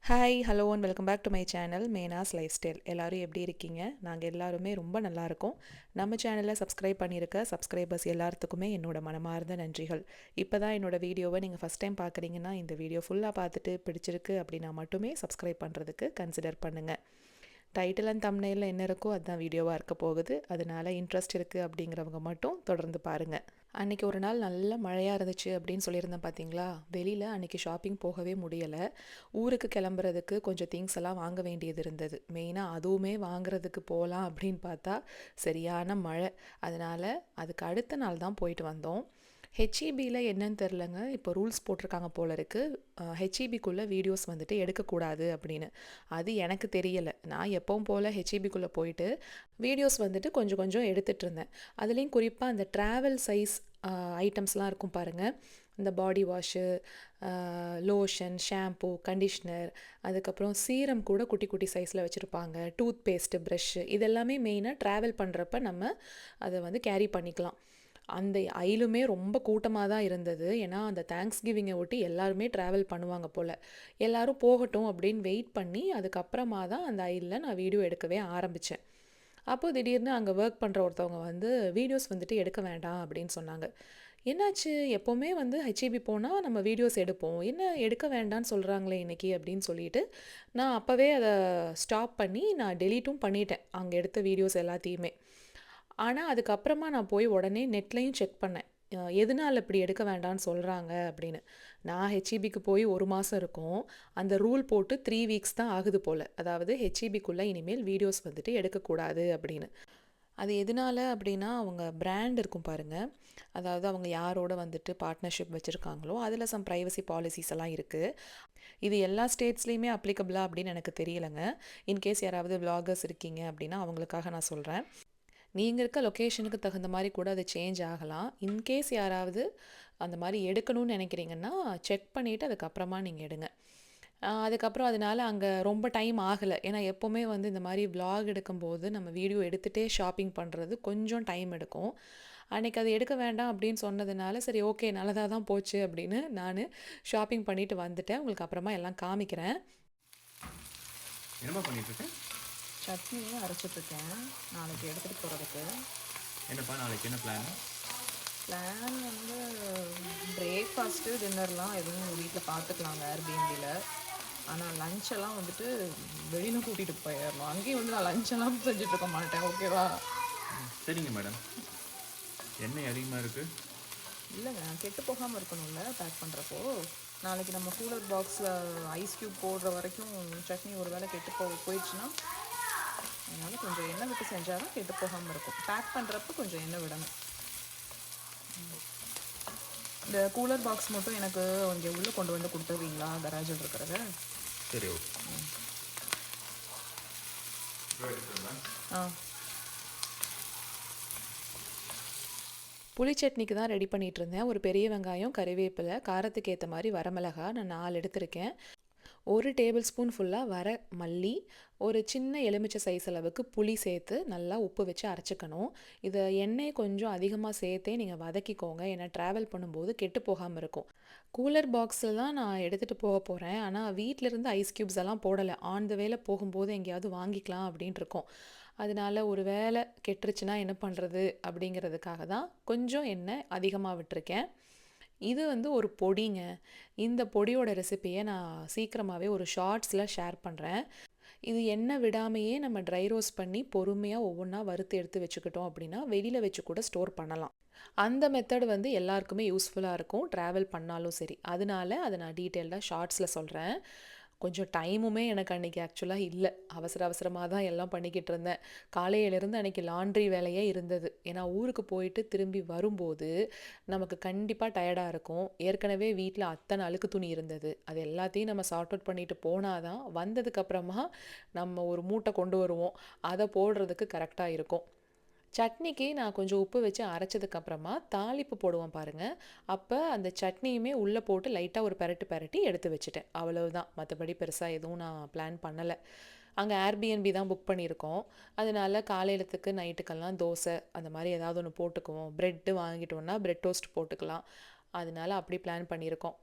Hi hello and welcome back to my channel Mena's lifestyle. எல்லோரும் எப்படி இருக்கீங்க? நாங்கள் எல்லாருமே ரொம்ப நல்லா இருக்கோம். நம்ம சேனலை சப்ஸ்கிரைப் பண்ணியிருக்க சப்ஸ்கிரைபர்ஸ் எல்லாத்துக்குமே என்னோட மனமார்ந்த நன்றிகள். இப்போ தான் என்னோட வீடியோவை நீங்கள் ஃபஸ்ட் டைம் பார்க்குறீங்கன்னா இந்த வீடியோ ஃபுல்லாக பார்த்துட்டு பிடிச்சிருக்கு அப்படின்னா மட்டுமே சப்ஸ்கிரைப் பண்ணுறதுக்கு கன்சிடர் பண்ணுங்கள். டைட்டில் அண்ட் தம்ப்நெயிலில் என்ன இருக்கோ அதுதான் வீடியோவாக இருக்க போகுது. அதனால் இன்ட்ரெஸ்ட் இருக்குது அப்படிங்கிறவங்க மட்டும் தொடர்ந்து பாருங்கள். அன்றைக்கி ஒரு நாள் நல்ல மழையாக இருந்துச்சு அப்படின்னு சொல்லியிருந்தேன் பார்த்தீங்களா. வெளியில் அன்றைக்கி ஷாப்பிங் போகவே முடியலை. ஊருக்கு கிளம்புறதுக்கு கொஞ்சம் திங்ஸ் எல்லாம் வாங்க வேண்டியது இருந்தது. மெயினாக அதுவுமே வாங்குறதுக்கு போகலாம் அப்படின்னு பார்த்தா சரியான மழை. அதனால் அதுக்கு அடுத்த நாள் தான் போயிட்டு வந்தோம். ஹெச்இபியில் என்னன்னு தெரிலங்க, இப்போ ரூல்ஸ் போட்டிருக்காங்க போல இருக்குது. ஹெச்இபிக்குள்ளே வீடியோஸ் வந்துட்டு எடுக்கக்கூடாது அப்படின்னு. அது எனக்கு தெரியலை. நான் எப்பவும் போல் ஹெச்இபிக்குள்ளே போயிட்டு வீடியோஸ் வந்துட்டு கொஞ்சம் கொஞ்சம் எடுத்துகிட்டு இருந்தேன். அதுலேயும் குறிப்பாக அந்த ட்ராவல் சைஸ் ஐட்டம்ஸ்லாம் இருக்கும் பாருங்கள். இந்த பாடி வாஷு, லோஷன், ஷாம்பூ, கண்டிஷ்னர், அதுக்கப்புறம் சீரம் கூட குட்டி குட்டி சைஸில் வச்சுருப்பாங்க. டூத் பேஸ்ட்டு, ப்ரஷ்ஷு, இதெல்லாமே மெயினாக ட்ராவல் பண்ணுறப்ப நம்ம அதை வந்து கேரி பண்ணிக்கலாம். அந்த ஐலுமே ரொம்ப கூட்டமாக தான் இருந்தது. ஏன்னா அந்த தேங்க்ஸ் கிவிங்கை ஒட்டி எல்லாருமே ட்ராவல் பண்ணுவாங்க போல். எல்லோரும் போகட்டும் அப்படின்னு வெயிட் பண்ணி அதுக்கப்புறமா தான் அந்த ஐலில் நான் வீடியோ எடுக்கவே ஆரம்பித்தேன். அப்போது திடீர்னு அங்கே ஒர்க் பண்ணுற ஒருத்தவங்க வந்து வீடியோஸ் வந்துட்டு எடுக்க வேண்டாம் அப்படின்னு சொன்னாங்க. என்னாச்சு, எப்போவுமே வந்து ஹெச்இபி போனால் நம்ம வீடியோஸ் எடுப்போம், என்ன எடுக்க வேண்டான்னு சொல்கிறாங்களே இன்றைக்கி அப்படின்னு சொல்லிட்டு நான் அப்போவே அதை ஸ்டாப் பண்ணி நான் டெலீட்டும் பண்ணிட்டேன் அங்கே எடுத்த வீடியோஸ் எல்லாத்தையுமே. ஆனால் அதுக்கப்புறமா நான் போய் உடனே நெட்லையும் செக் பண்ணேன், எதனால் இப்படி எடுக்க வேண்டாம்னு சொல்கிறாங்க அப்படின்னு. நான் ஹெச்இபிக்கு போய் 1 மாதம் இருக்கும். அந்த ரூல் போட்டு 3 வீக்ஸ் தான் ஆகுது போல். அதாவது ஹெச்இபிக்குள்ளே இனிமேல் வீடியோஸ் வந்துட்டு எடுக்கக்கூடாது அப்படின்னு. அது எதனால அப்படின்னா, அவங்க பிராண்ட் இருக்கும் பாருங்கள். அதாவது அவங்க யாரோட வந்துட்டு பார்ட்னர்ஷிப் வச்சுருக்காங்களோ அதில் சம் ப்ரைவசி பாலிசிஸ் எல்லாம் இருக்குது. இது எல்லா ஸ்டேட்ஸ்லேயுமே அப்ளிகபிளா அப்படின்னு எனக்கு தெரியலைங்க. இன்கேஸ் யாராவது விளாகர்ஸ் இருக்கீங்க அப்படின்னா அவங்களுக்காக நான் சொல்கிறேன். நீங்கள் இருக்க லொக்கேஷனுக்கு தகுந்த மாதிரி கூட அது சேஞ்ச் ஆகலாம். இன்கேஸ் யாராவது அந்த மாதிரி எடுக்கணும்னு நினைக்கிறீங்கன்னா செக் பண்ணிவிட்டு அதுக்கப்புறமா நீங்கள் எடுங்க. அதுக்கப்புறம் அதனால் அங்கே ரொம்ப டைம் ஆகலை. ஏன்னா எப்போவுமே வந்து இந்த மாதிரி விளாக் எடுக்கும்போது நம்ம வீடியோ எடுத்துகிட்டே ஷாப்பிங் பண்ணுறது கொஞ்சம் டைம் எடுக்கும். அன்றைக்கி அது எடுக்க வேண்டாம் அப்படின்னு சொன்னதுனால சரி ஓகே நல்லதாக தான் போச்சு அப்படின்னு நான் ஷாப்பிங் பண்ணிவிட்டு வந்துட்டேன். உங்களுக்கு அப்புறமா எல்லாம் காமிக்கிறேன். என்னமா பண்ணிட்டு சட்னியும் அரைச்சிட்ருக்கேன் நாளைக்கு எடுத்துகிட்டு போகிறதுக்கு. என்னப்பா நாளைக்கு என்ன பிளான் வந்து பிரேக்ஃபாஸ்ட்டு டின்னர்லாம் எதுவும் வீட்டில் பார்த்துக்கலாங்க ஏர்பிஎன்பியில். ஆனால் லஞ்செல்லாம் வந்துட்டு வெளியில் கூட்டிகிட்டு போயிடணும். அங்கேயும் வந்து நான் லஞ்செல்லாம் செஞ்சுட்டு இருக்க மாட்டேன். ஓகேவா? சரிங்க மேடம். எண்ணெய் அதிகமாக இருக்குது. இல்லைங்க, கெட்டு போகாமல் இருக்கணும்ல பேக் பண்ணுறப்போ. நாளைக்கு நம்ம கூலர் பாக்ஸில் ஐஸ் க்யூப் போடுற வரைக்கும் சட்னி ஒரு வேளை கெட்டு போயிடுச்சுன்னா அதனால் கொஞ்சம் எண்ணெய் விட்டு செஞ்சால் தான் கெட்டு போகாமல் இருக்கும். பேக் பண்ணுறப்ப கொஞ்சம் எண்ணெய் விடணும். இந்த கூலர் பாக்ஸ் மட்டும் எனக்கு இங்கே உள்ளே கொண்டு வந்து கொடுத்துருவீங்களா, கராஜில் இருக்கிறத? சரி ஓகே. புளி சட்னிக்கு தான் ரெடி பண்ணிகிட்டு இருந்தேன். ஒரு பெரிய வெங்காயம், கறிவேப்பிலை, காரத்துக்கு ஏற்ற மாதிரி வரமிளகா நான் 4 எடுத்திருக்கேன். 1 டேபிள் ஸ்பூன் ஃபுல்லாக வர மல்லி, ஒரு சின்ன எலுமிச்சை சைஸ் அளவுக்கு புளி சேர்த்து நல்லா உப்பு வச்சு அரைச்சிக்கணும். இதை எண்ணெய் கொஞ்சம் அதிகமாக சேர்த்தே நீங்கள் வதக்கிக்கோங்க. ஏன்னா ட்ராவல் பண்ணும்போது கெட்டு போகாமல் இருக்கும். கூலர் பாக்ஸில் தான் நான் எடுத்துகிட்டு போக போகிறேன். ஆனால் வீட்டிலேருந்து ஐஸ் க்யூப்ஸ் எல்லாம் போடலை. ஆன் த வேலை போகும்போது எங்கேயாவது வாங்கிக்கலாம் அப்படின்ட்டு இருக்கோம். அதனால ஒரு வேளை கெட்டுருச்சுன்னா என்ன பண்ணுறது அப்படிங்கிறதுக்காக தான் கொஞ்சம் எண்ணெய் அதிகமாக விட்டுருக்கேன். இது வந்து ஒரு பொடிங்க. இந்த பொடியோட ரெசிப்பியை நான் சீக்கிரமாகவே ஒரு ஷார்ட்ஸில் ஷேர் பண்ணுறேன். இது எண்ணெய் விடாமையே நம்ம ட்ரை ரோஸ்ட் பண்ணி பொறுமையாக ஒவ்வொன்றா வறுத்து எடுத்து வச்சுக்கிட்டோம் அப்படின்னா வெளியில் வச்சு கூட ஸ்டோர் பண்ணலாம். அந்த மெத்தட் வந்து எல்லாருக்குமே யூஸ்ஃபுல்லாக இருக்கும், ட்ராவல் பண்ணாலும் சரி. அதனால அதை நான் டீட்டெயில்டாக ஷார்ட்ஸில் சொல்கிறேன். கொஞ்சம் டைமுமே எனக்கு அன்றைக்கி ஆக்சுவலாக இல்லை. அவசரமாக தான் எல்லாம் பண்ணிக்கிட்டு இருந்தேன். காலையிலேருந்து அன்றைக்கி லாண்ட்ரி வேலையே இருந்தது. ஏன்னா ஊருக்கு போயிட்டு திரும்பி வரும்போது நமக்கு கண்டிப்பாக டயர்டாக இருக்கும். ஏற்கனவே வீட்டில் அத்தனை அழுக்கு துணி இருந்தது. அது எல்லாத்தையும் நம்ம சார்ட் அவுட் பண்ணிட்டு போனால் தான் வந்ததுக்கப்புறமா நம்ம ஒரு மூட்டை கொண்டு வருவோம். அதை போடுறதுக்கு கரெக்டாக இருக்கும். சட்னிக்கு நான் கொஞ்சம் உப்பு வச்சு அரைச்சதுக்கப்புறமா தாளிப்பு போடுவோம் பாருங்கள். அப்போ அந்த சட்னியுமே உள்ளே போட்டு லைட்டாக ஒரு பெரட்டி எடுத்து வச்சுட்டேன். அவ்வளவுதான். மற்றபடி பெருசாக எதுவும் நான் பிளான் பண்ணலை. அங்கே ஏர்பிஎன்பி தான் புக் பண்ணியிருக்கோம். அதனால காலையிலத்துக்கு நைட்டுக்கெல்லாம் தோசை அந்த மாதிரி ஏதாவது ஒன்று போட்டுக்குவோம். ப்ரெட்டு வாங்கிட்டோன்னா ப்ரெட் டோஸ்ட் போட்டுக்கலாம். அதனால அப்படி பிளான் பண்ணியிருக்கோம்.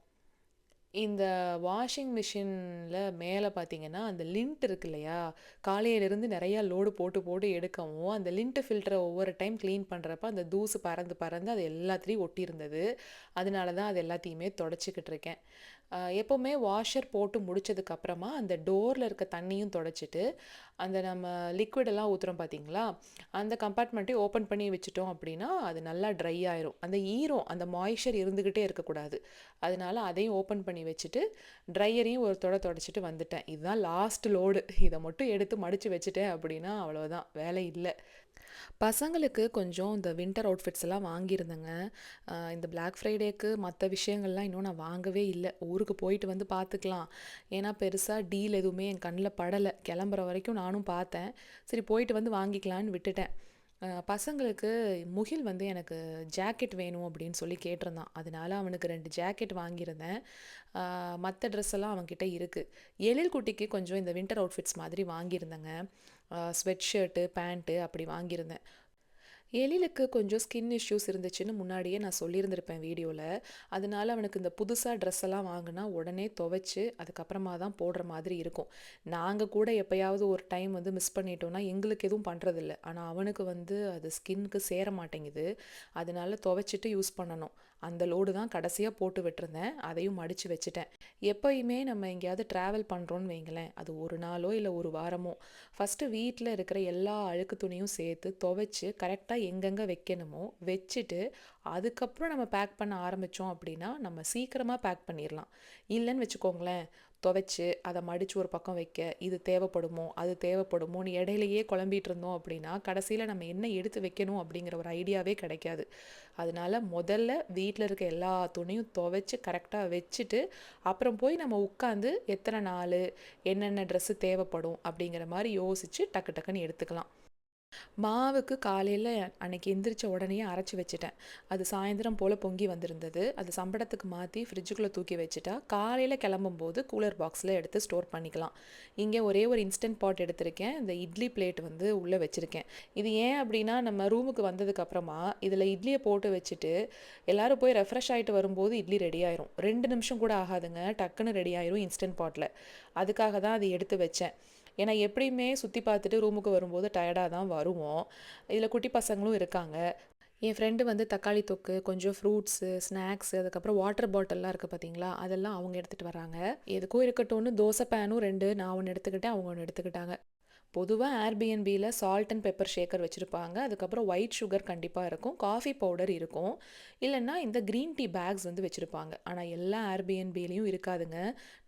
இந்த வாஷிங் மிஷின்ல மேல பார்த்தீங்கன்னா, அந்த லிண்ட் இருக்கு இல்லையா? காலையிலேருந்து நெறையா லோடு போட்டு போட்டு எடுக்கவும், அந்த லிண்ட் ஃபில்டர ஒவ்வொரு டைம் கிளீன் பண்றப்ப, அந்த தூசு பறந்து பறந்து அது எல்லாத்துலயும் ஒட்டியிருந்தது. அதனால தான் அது எல்லாத்தையுமே தொடச்சுக்கிட்டு இருக்கேன். எப்பவுமே வாஷர் போட்டு முடிச்சதுக்கு அப்புறமா, அந்த டோர்ல இருக்க தண்ணியும் தொடச்சுட்டு, அந்த நம்ம லிக்விட் எல்லாம் ஊத்துறோம் பார்த்தீங்களா? அந்த கம்பார்ட்மெண்ட்டையும் ஓப்பன் பண்ணி வச்சுட்டோம் அப்படின்னா, அது நல்லா ட்ரை ஆயிரும். அந்த ஈரம், அந்த மாய்ஸ்சர் இருந்துகிட்டே இருக்கக்கூடாது. அதனால அதையும் ஓப்பன் பண்ணி வச்சுட்டு, ட்ரையரையும் ஒரு தொடச்சுட்டு வந்துட்டேன். இதுதான் லாஸ்ட் லோடு. இத மட்டும் எடுத்து மடிச்சு வச்சுட்டேன் அப்படின்னா, அவ்வளோதான் வேலை இல்ல. பசங்களுக்கு கொஞ்சம் இந்த வின்டர் அவுட்ஃபிட்ஸ் எல்லாம் வாங்கியிருந்தேங்க. இந்த பிளாக் ஃப்ரைடேக்கு மற்ற விஷயங்கள்லாம் இன்னும் நான் வாங்கவே இல்லை. ஊருக்கு போயிட்டு வந்து பார்த்துக்கலாம். ஏன்னா பெருசாக டீல் எதுவுமே என் கண்ணில் படலை. கிளம்புற வரைக்கும் நானும் பார்த்தேன். சரி போயிட்டு வந்து வாங்கிக்கலான்னு விட்டுட்டேன். பசங்களுக்கு முகில் வந்து எனக்கு ஜாக்கெட் வேணும் அப்படின்னு சொல்லி கேட்டிருந்தான். அதனால அவனுக்கு 2 ஜாக்கெட் வாங்கியிருந்தேன். மற்ற ட்ரெஸ் எல்லாம் அவன்கிட்ட இருக்குது. எழில் குட்டிக்கு கொஞ்சம் இந்த வின்டர் அவுட்ஃபிட்ஸ் மாதிரி வாங்கியிருந்தேங்க. ஸ்வெட் ஷர்ட்டு, பேண்ட்டு அப்படி வாங்கியிருந்தேன். எழிலுக்கு கொஞ்சம் ஸ்கின் இஷ்யூஸ் இருந்துச்சுன்னு முன்னாடியே நான் சொல்லியிருந்திருப்பேன் வீடியோவில். அதனால அவனுக்கு இந்த புதுசாக ட்ரெஸ் எல்லாம் வாங்கினா உடனே துவைச்சு அதுக்கப்புறமா தான் போடுற மாதிரி இருக்கும். நாங்கள் கூட எப்போயாவது ஒரு டைம் வந்து மிஸ் பண்ணிட்டோம்னா எங்களுக்கு எதுவும் பண்ணுறதில்ல. ஆனால் அவனுக்கு வந்து அது ஸ்கின்னுக்கு சேர மாட்டேங்குது. அதனால துவைச்சிட்டு யூஸ் பண்ணணும். அந்த லோடு தான் கடைசியாக போட்டு விட்டுருந்தேன். அதையும் மடித்து வச்சுட்டேன். எப்போயுமே நம்ம எங்கேயாவது ட்ராவல் பண்ணுறோன்னு வைங்களேன், அது ஒரு நாளோ இல்லை ஒரு வாரமோ, ஃபஸ்ட்டு வீட்டில் இருக்கிற எல்லா அழுக்கு துணியும் சேர்த்து துவைச்சு கரெக்டாக எங்கெங்கே வைக்கணுமோ வச்சுட்டு, அதுக்கப்புறம் நம்ம பேக் பண்ண ஆரம்பித்தோம் அப்படின்னா நம்ம சீக்கிரமாக பேக் பண்ணிடலாம். இல்லைன்னு வச்சுக்கோங்களேன், துவைச்சு அதை மடித்து ஒரு பக்கம் வைக்க, இது தேவைப்படுமோ அது தேவைப்படுமோன்னு இடையிலையே குழம்பிட்டு இருந்தோம் அப்படின்னா கடைசியில் நம்ம என்ன எடுத்து வைக்கணும் அப்படிங்கிற ஒரு ஐடியாவே கிடைக்காது. அதனால முதல்ல வீட்டில் இருக்க எல்லா துணியும் துவைச்சு கரெக்டாக வச்சுட்டு, அப்புறம் போய் நம்ம உட்காந்து எத்தனை நாள் என்னென்ன ட்ரெஸ்ஸு தேவைப்படும் அப்படிங்கிற மாதிரி யோசித்து டக்கு டக்குன்னு எடுத்துக்கலாம். மாவுக்கு காலையில் அன்னைக்கு எந்திரிச்ச உடனேயே அரைச்சி வச்சுட்டேன். அது சாயந்தரம் போல் பொங்கி வந்திருந்தது. அது சம்படத்துக்கு மாற்றி ஃப்ரிட்ஜுக்குள்ளே தூக்கி வச்சுட்டா காலையில் கிளம்பும்போது கூலர் பாக்ஸில் எடுத்து ஸ்டோர் பண்ணிக்கலாம். இங்கே ஒரே ஒரு இன்ஸ்டன்ட் பாட் எடுத்திருக்கேன். இந்த இட்லி பிளேட் வந்து உள்ளே வச்சுருக்கேன். இது ஏன் அப்படின்னா, நம்ம ரூமுக்கு வந்ததுக்கப்புறமா இதில் இட்லியை போட்டு வச்சுட்டு எல்லோரும் போய் ரெஃப்ரெஷ் ஆகிட்டு வரும்போது இட்லி ரெடி ஆயிரும். 2 நிமிஷம் கூட ஆகாதுங்க, டக்குன்னு ரெடி ஆயிரும் இன்ஸ்டன்ட் பாட்டில். அதுக்காக தான் அதை எடுத்து வச்சேன். ஏன்னா எப்படியுமே சுற்றி பார்த்துட்டு ரூமுக்கு வரும்போது டயர்டாக தான் வருவோம். இதில் குட்டி பசங்களும் இருக்காங்க. என் ஃப்ரெண்டு வந்து தக்காளி தொக்கு, கொஞ்சம் ஃப்ரூட்ஸு, ஸ்நாக்ஸு, அதுக்கப்புறம் வாட்டர் பாட்டில்லாம் இருக்குது பார்த்தீங்களா, அதெல்லாம் அவங்க எடுத்துகிட்டு வராங்க. எதுக்கும் இருக்கட்டும்னு தோசை பேனும் 2, நான் ஒன்று எடுத்துக்கிட்டேன், அவங்க ஒன்று எடுத்துக்கிட்டாங்க. பொதுவாக ஏர்பிஎன்பியில் சால்ட் அண்ட் பெப்பர் ஷேக்கர் வச்சுருப்பாங்க. அதுக்கப்புறம் ஒயிட் சுகர் கண்டிப்பாக இருக்கும், காஃபி பவுடர் இருக்கும், இல்லைன்னா இந்த க்ரீன் டீ பேக்ஸ் வந்து வச்சுருப்பாங்க. ஆனால் எல்லா ஏர்பிஎன்பிலையும் இருக்காதுங்க.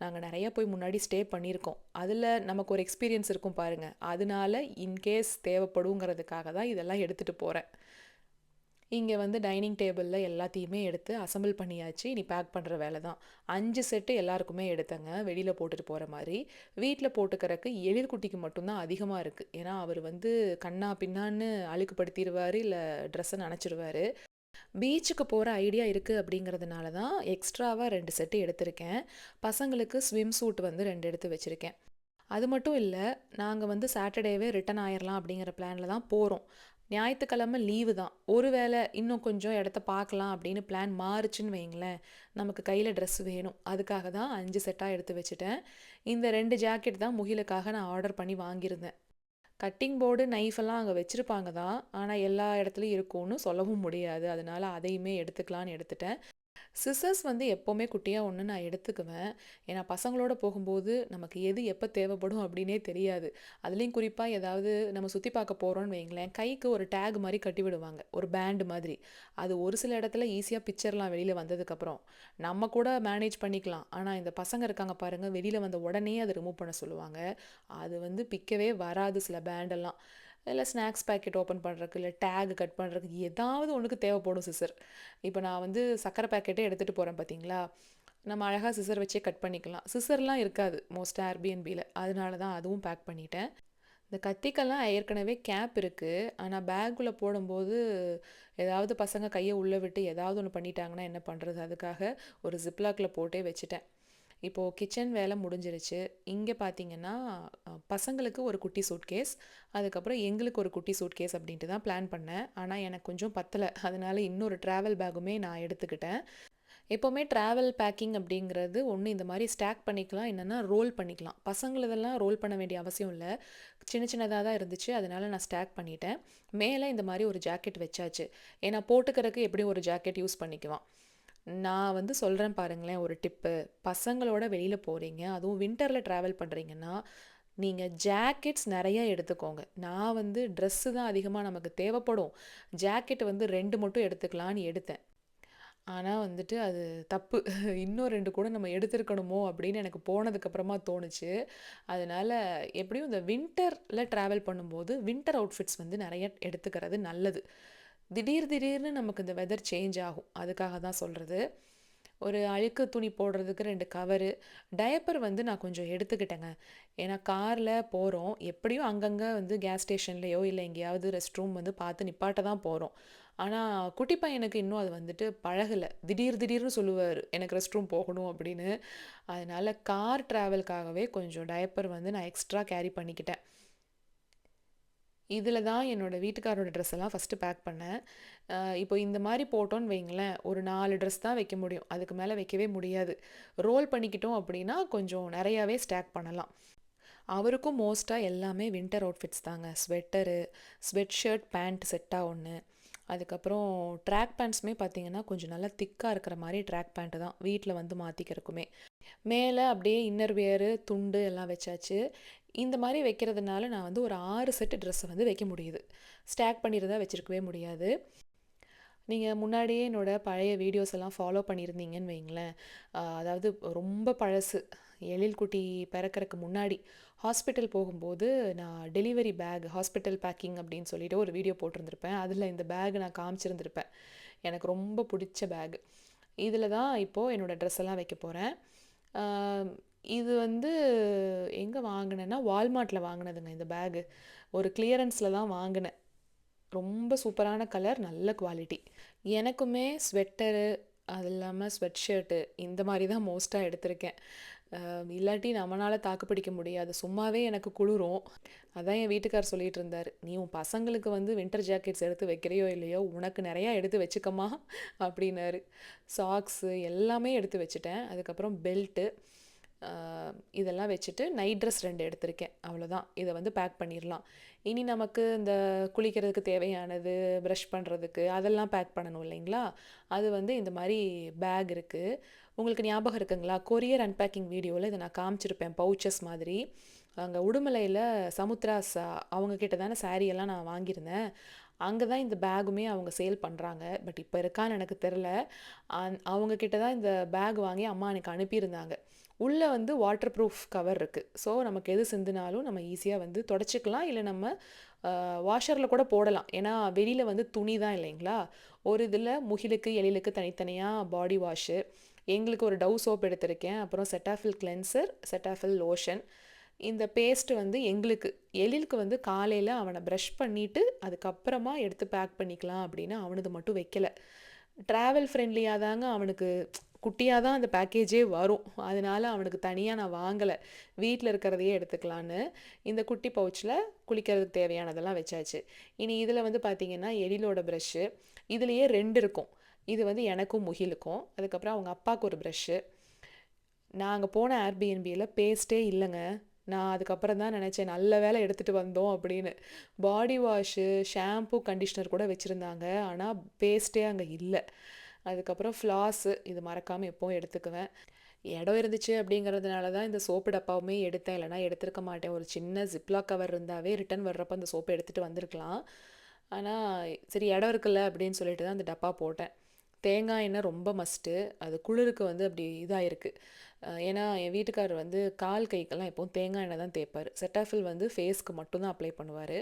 நாங்கள் நிறையா போய் முன்னாடி ஸ்டே பண்ணியிருக்கோம். அதில் நமக்கு ஒரு எக்ஸ்பீரியன்ஸ் இருக்கும் பாருங்கள். அதனால இன்கேஸ் தேவைப்படுங்கிறதுக்காக தான் இதெல்லாம் எடுத்துகிட்டு போகிறேன். இங்கே வந்து டைனிங் டேபிளில் எல்லாத்தையுமே எடுத்து அசம்பிள் பண்ணியாச்சு. இனி பேக் பண்ணுற வேலை தான். 5 செட்டு எல்லாருக்குமே எடுத்தேங்க, வெளியில் போட்டுட்டு போகிற மாதிரி. வீட்டில் போட்டுக்கிறதுக்கு எழில்குட்டிக்கு மட்டும்தான் அதிகமாக இருக்குது. ஏன்னா அவர் வந்து கண்ணா பின்னான்னு அழுக்குப்படுத்திடுவார், இல்லை ட்ரெஸ்ஸை நனைச்சிருவார். பீச்சுக்கு போகிற ஐடியா இருக்குது அப்படிங்கிறதுனால தான் எக்ஸ்ட்ராவாக 2 செட்டு எடுத்திருக்கேன். பசங்களுக்கு ஸ்விம் சூட் வந்து 2 எடுத்து வச்சுருக்கேன். அது மட்டும் இல்லை, நாங்கள் வந்து சாட்டர்டேவே ரிட்டன் ஆயிடலாம் அப்படிங்கிற பிளானில் தான் போகிறோம். ஞாயிற்றுக்கிழமை லீவு தான். ஒருவேளை இன்னும் கொஞ்சம் இடத்த பார்க்கலாம் அப்படின்னு பிளான் மாறுச்சுன்னு வைங்களேன், நமக்கு கையில் ட்ரெஸ் வேணும். அதுக்காக தான் 5 செட்டாக எடுத்து வச்சுட்டேன். இந்த 2 ஜாக்கெட் தான் முகிலுக்காக நான் ஆர்டர் பண்ணி வாங்கியிருந்தேன். கட்டிங் போர்டு, நைஃப் எல்லாம் அங்கே வச்சுருப்பாங்க தான். ஆனால் எல்லா இடத்துலையும் இருக்கும்னு சொல்லவும் முடியாது. அதனால அதையுமே எடுத்துக்கலான்னு எடுத்துட்டேன். சிசர்ஸ் வந்து எப்போவுமே குட்டியாக ஒன்று நான் எடுத்துக்குவேன். ஏன்னா பசங்களோட போகும்போது நமக்கு எது எப்போ தேவைப்படும் அப்படின்னே தெரியாது. அதுலேயும் குறிப்பாக ஏதாவது நம்ம சுற்றி பார்க்க போகிறோன்னு வைங்களேன், கைக்கு ஒரு டேக் மாதிரி கட்டி விடுவாங்க, ஒரு பேண்டு மாதிரி. அது ஒரு சில இடத்துல ஈஸியாக பிக்சர்லாம் வெளியில் வந்ததுக்கப்புறம் நம்ம கூட மேனேஜ் பண்ணிக்கலாம். ஆனால் இந்த பசங்க இருக்காங்க பாருங்கள், வெளியில் வந்த உடனே அதை ரிமூவ் பண்ண சொல்லுவாங்க. அது வந்து பிக்கவே வராது சில பேண்டெல்லாம். இல்லை ஸ்நாக்ஸ் பேக்கெட் ஓப்பன் பண்ணுறதுக்கு, இல்லை டேக் கட் பண்ணுறதுக்கு ஏதாவது ஒன்றுக்கு தேவைப்படும் சிசர். இப்போ நான் வந்து சக்கரை பேக்கெட்டே எடுத்துகிட்டு போகிறேன் பார்த்தீங்களா, நம்ம அழகாக சிசர் வச்சே கட் பண்ணிக்கலாம். சிசர்லாம் இருக்காது மோஸ்ட்டாக ஏர்பிஎன்பியில். அதனால தான் அதுவும் பேக் பண்ணிட்டேன். இந்த கத்திக்கெல்லாம் ஏற்கனவே கேப் இருக்குது. ஆனால் பேக்குள்ளே போடும்போது ஏதாவது பசங்க கையை உள்ளே விட்டு ஏதாவது ஒன்று பண்ணிட்டாங்கன்னா என்ன பண்ணுறது, அதுக்காக ஒரு ஜிப்லாக்கில் போட்டே வச்சுட்டேன். இப்போது கிச்சன் வேலை முடிஞ்சிருச்சு. இங்கே பார்த்தீங்கன்னா பசங்களுக்கு ஒரு குட்டி சூட்கேஸ், அதுக்கப்புறம் எங்களுக்கு ஒரு குட்டி சூட்கேஸ் அப்படின்ட்டு தான் பிளான் பண்ணேன். ஆனால் எனக்கு கொஞ்சம் பத்தலை. அதனால இன்னொரு ட்ராவல் பேக்குமே நான் எடுத்துக்கிட்டேன். எப்போவுமே ட்ராவல் பேக்கிங் அப்படிங்கிறது ஒன்று இந்த மாதிரி ஸ்டாக் பண்ணிக்கலாம், இல்லைன்னா ரோல் பண்ணிக்கலாம். பசங்களதெல்லாம் ரோல் பண்ண வேண்டிய அவசியம் இல்லை, சின்ன சின்னதாக தான் இருந்துச்சு, அதனால நான் ஸ்டாக் பண்ணிட்டேன். மேலே இந்த மாதிரி ஒரு ஜாக்கெட் வச்சாச்சு, ஏன்னா போட்டுக்கிறதுக்கு எப்படியும் ஒரு ஜாக்கெட் யூஸ் பண்ணிக்குவான். நான் வந்து சொல்கிறேன் பாருங்களேன் ஒரு டிப்பு. பசங்களோட வெளியில் போகிறீங்க, அதுவும் வின்டரில் ட்ராவல் பண்ணுறீங்கன்னா நீங்கள் ஜாக்கெட்ஸ் நிறைய எடுத்துக்கோங்க. நான் வந்து ட்ரெஸ்ஸு தான் அதிகமாக நமக்கு தேவைப்படும், ஜாக்கெட் வந்து 2 மட்டும் எடுத்துக்கலான்னு எடுத்தேன். ஆனால் வந்துட்டு அது தப்பு. இன்னும் 2 கூட நம்ம எடுத்திருக்கணுமோ அப்படின்னு எனக்கு போனதுக்கப்புறமா தோணுச்சு. அதனால் எப்படியும் இந்த வின்டரில் ட்ராவல் பண்ணும்போது வின்டர் அவுட்ஃபிட்ஸ் வந்து நிறைய எடுத்துக்கிறது நல்லது. திடீர்னு நமக்கு இந்த வெதர் சேஞ்ச் ஆகும், அதுக்காக தான் சொல்கிறது. ஒரு அழுக்கு துணி போடுறதுக்கு 2 கவரு, டயப்பர் வந்து நான் கொஞ்சம் எடுத்துக்கிட்டேங்க. ஏன்னா காரில் போகிறோம், எப்படியும் அங்கங்கே வந்து கேஸ் ஸ்டேஷன்லேயோ இல்லை எங்கேயாவது ரெஸ்ட் ரூம் வந்து பார்த்து நிப்பாட்ட தான் போகிறோம். ஆனால் குட்டி பையனுக்கு இன்னும் அது வந்துட்டு பழகலை. திடீர்னு சொல்லுவார் எனக்கு ரெஸ்ட் ரூம் போகணும் அப்படின்னு. அதனால் கார் ட்ராவல்காகவே கொஞ்சம் டயப்பர் வந்து நான் எக்ஸ்ட்ரா கேரி பண்ணிக்கிட்டேன். இதில் தான் என்னோடய வீட்டுக்காரோட ட்ரெஸ் எல்லாம் ஃபஸ்ட்டு பேக் பண்ணேன். இப்போ இந்த மாதிரி போட்டோன்னு வைங்களேன், ஒரு 4 ட்ரெஸ் தான் வைக்க முடியும், அதுக்கு மேலே வைக்கவே முடியாது. ரோல் பண்ணிக்கிட்டோம் அப்படின்னா கொஞ்சம் நிறையாவே ஸ்டாக் பண்ணலாம். அவருக்கும் மோஸ்ட்டாக எல்லாமே வின்டர் அவுட்ஃபிட்ஸ் தாங்க. ஸ்வெட்டரு, ஸ்வெட் ஷர்ட், பேண்ட் செட்டாக ஒன்று, அதுக்கப்புறம் ட்ராக் பேண்ட்ஸுமே பார்த்திங்கன்னா கொஞ்சம் நல்லா திக்காக இருக்கிற மாதிரி ட்ராக் பேண்ட்டு தான் வீட்டில் வந்து மாற்றிக்கிறக்குமே. மேலே அப்படியே இன்னர் வியரு, துண்டு எல்லாம் வச்சாச்சு. இந்த மாதிரி வைக்கிறதுனால நான் வந்து ஒரு 6 செட்டு ட்ரெஸ்ஸை வந்து வைக்க முடியுது. ஸ்டாக் பண்ணியிருந்தா வச்சுருக்கவே முடியாது. நீங்கள் முன்னாடியே என்னோடய பழைய வீடியோஸ் எல்லாம் ஃபாலோ பண்ணியிருந்தீங்கன்னு வைங்களேன், அதாவது ரொம்ப பழசு, எழில் குட்டி பிறக்கறக்கு முன்னாடி ஹாஸ்பிட்டல் போகும்போது நான் டெலிவரி பேக், ஹாஸ்பிட்டல் பேக்கிங் அப்படின்னு சொல்லிட்டு ஒரு வீடியோ போட்டிருந்திருப்பேன். அதில் இந்த பேக் நான் காமிச்சிருந்திருப்பேன். எனக்கு ரொம்ப பிடிச்ச பேக். இதில் தான் இப்போது என்னோடய ட்ரெஸ் எல்லாம் வைக்க போகிறேன். இது வந்து எங்கே வாங்கினேன்னா வால்மார்ட்டில் வாங்கினதுங்க. இந்த பேகு ஒரு கிளியரன்ஸில் தான் வாங்கினேன். ரொம்ப சூப்பரான கலர், நல்ல குவாலிட்டி. எனக்குமே ஸ்வெட்டரு, அது இல்லாமல் ஸ்வெட் ஷர்ட்டு இந்த மாதிரி தான் மோஸ்ட்டாக எடுத்திருக்கேன். இல்லாட்டி நம்மளால் தாக்கு பிடிக்க முடியாது, சும்மாவே எனக்கு குளிரும். அதான் என் வீட்டுக்கார் சொல்லிகிட்டு இருந்தார், நீ உன் பசங்களுக்கு வந்து வின்டர் ஜாக்கெட்ஸ் எடுத்து வைக்கிறையோ இல்லையோ, உனக்கு நிறையா எடுத்து வச்சுக்கம்மா அப்படின்னாரு. சாக்ஸு எல்லாமே எடுத்து வச்சுட்டேன். அதுக்கப்புறம் பெல்ட்டு, இதெல்லாம் வச்சுட்டு நைட் ட்ரெஸ் 2 எடுத்திருக்கேன், அவ்வளோதான். இதை வந்து பேக் பண்ணிடலாம். இனி நமக்கு இந்த குளிக்கிறதுக்கு தேவையானது, ப்ரஷ் பண்ணுறதுக்கு அதெல்லாம் பேக் பண்ணணும் இல்லைங்களா, அது வந்து இந்த மாதிரி பேக் இருக்குது. உங்களுக்கு ஞாபகம் இருக்குங்களா, கொரியர் அன்பேக்கிங் வீடியோவில் இதை நான் காமிச்சிருப்பேன், பவுச்சஸ் மாதிரி. அங்கே உடுமலையில் சமுத்ராஸ் அவங்கக்கிட்ட தானே சாரியெல்லாம் நான் வாங்கியிருந்தேன். அங்கே தான் இந்த பேகுமே அவங்க சேல் பண்ணுறாங்க. பட் இப்போ இருக்கான்னு எனக்கு தெரில. அவங்கக்கிட்ட தான் இந்த பேக் வாங்கி அம்மா எனக்கு அனுப்பியிருந்தாங்க. உள்ளே வந்து வாட்டர் ப்ரூஃப் கவர் இருக்குது. ஸோ நமக்கு எது சிந்தினாலும் நம்ம ஈஸியாக வந்து தொடச்சிக்கலாம், இல்லை நம்ம வாஷரில் கூட போடலாம். ஏன்னா வெளியில் வந்து துணி தான் இல்லைங்களா. ஒரு இதில் முகிலுக்கு எழிலுக்கு தனித்தனியாக பாடி வாஷு, எங்களுக்கு ஒரு டவ் சோப் எடுத்திருக்கேன், அப்புறம் செட்டாஃபில் கிளென்சர், செட்டாஃபில் லோஷன். இந்த பேஸ்ட்டு வந்து எங்களுக்கு, எழிலுக்கு வந்து காலையில் அவனை ப்ரஷ் பண்ணிவிட்டு அதுக்கப்புறமா எடுத்து பேக் பண்ணிக்கலாம் அப்படின்னு அவனது மட்டும் வைக்கலை. ட்ராவல் ஃப்ரெண்ட்லியாக தாங்க அவனுக்கு, குட்டியாக தான் அந்த பேக்கேஜே வரும், அதனால் அவனுக்கு தனியாக நான் வாங்கலை, வீட்டில் இருக்கிறதையே எடுத்துக்கலான்னு இந்த குட்டி பவுச்சில் குளிக்கிறதுக்கு தேவையானதெல்லாம் வச்சாச்சு. இனி இதில் வந்து பார்த்திங்கன்னா எழிலோட ப்ரஷ்ஷு, இதுலேயே 2 இருக்கும். இது வந்து எனக்கும் முகிலுக்கும், அதுக்கப்புறம் அவங்க அப்பாவுக்கு ஒரு ப்ரஷ்ஷு. நாங்கள் போன ஏர்பிஎன்பியில் பேஸ்ட்டே இல்லைங்க. நான் அதுக்கப்புறம் தான் நினச்சேன், நல்ல வேலை எடுத்துகிட்டு வந்தோம் அப்படின்னு. பாடி வாஷு, ஷாம்பு, கண்டிஷ்னர் கூட வச்சுருந்தாங்க, ஆனால் பேஸ்ட்டே அங்கே இல்லை. அதுக்கப்புறம் ஃப்ளாஸு, இது மறக்காமல் எப்போவும் எடுத்துக்குவேன். இடம் இருந்துச்சு அப்படிங்கிறதுனால தான் இந்த சோப்பு டப்பாவுமே எடுத்தேன், இல்லைனா எடுத்திருக்க மாட்டேன். ஒரு சின்ன ஜிப்லாக் கவர் இருந்தாவே ரிட்டன் வர்றப்போ அந்த சோப்பை எடுத்துகிட்டு வந்திருக்கலாம். ஆனால் சரி இடம் இருக்குல்ல அப்படின்னு சொல்லிட்டு தான் அந்த டப்பா போட்டேன். தேங்காய் எண்ணெய் ரொம்ப மஸ்ட்டு, அது குளிருக்கு வந்து அப்படி இதாகிருக்கு. ஏன்னா என் வீட்டுக்காரர் வந்து கால் கைக்கெல்லாம் எப்போவும் தேங்காய் எண்ணெய் தான் தேய்ப்பார். செட்டாஃபில் வந்து ஃபேஸ்க்கு மட்டும்தான் அப்ளை பண்ணுவார்.